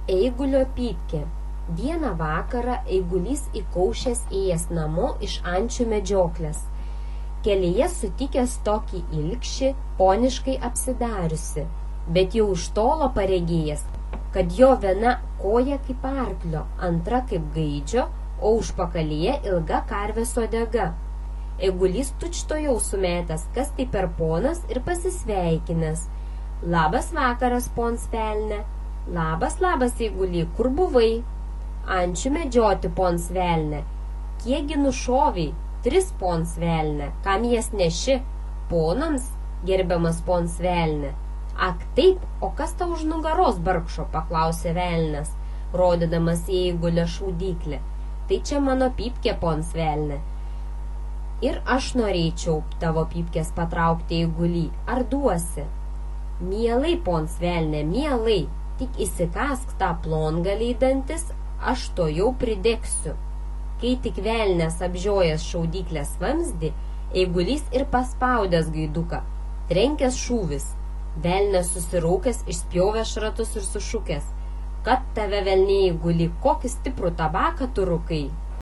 Eigulio pypkė. Vieną vakarą eigulys įkaušęs ėjęs namo iš ančių medžioklės. Kelyje sutikęs tokį ilgšį, poniškai apsidariusi, bet jau iš tolo paregėjęs, kad jo viena koja kaip arklio, antra kaip gaidžio, o užpakalyje ilga karvės uodega. Eigulys tučtojau sumetęs, kas tai per ponas, ir pasisveikinęs. Labas vakaras, pons velne. Labas, Eiguly, kur buvai? Ančių medžioti, pons velne. Kiekgi nušoviai? 3, pons velne. Kam jas neši? Ponams, gerbiamas pons velne. Ak taip, o kas tau už nugaros barkšo, paklausė velnes, rodydamas į Eigulio šaudyklę. Tai čia mano pypkė, pons velne. Ir aš norėčiau tavo pypkės patraukti, Eiguly. Ar duosi? Mielai, pons velne, mielai. Tik įsikask tą plongalį dantis, aš to jau pridegsiu. Kai tik velnes apžiojęs šaudyklės vamzdį, Eigulys ir paspaudęs gaiduką. Trenkęs šūvis. Velnes susiraukęs, išspjovęs šratus ir sušukęs. Kad tave velniai, Eiguly, kokį stiprų tabaką tu rūkai?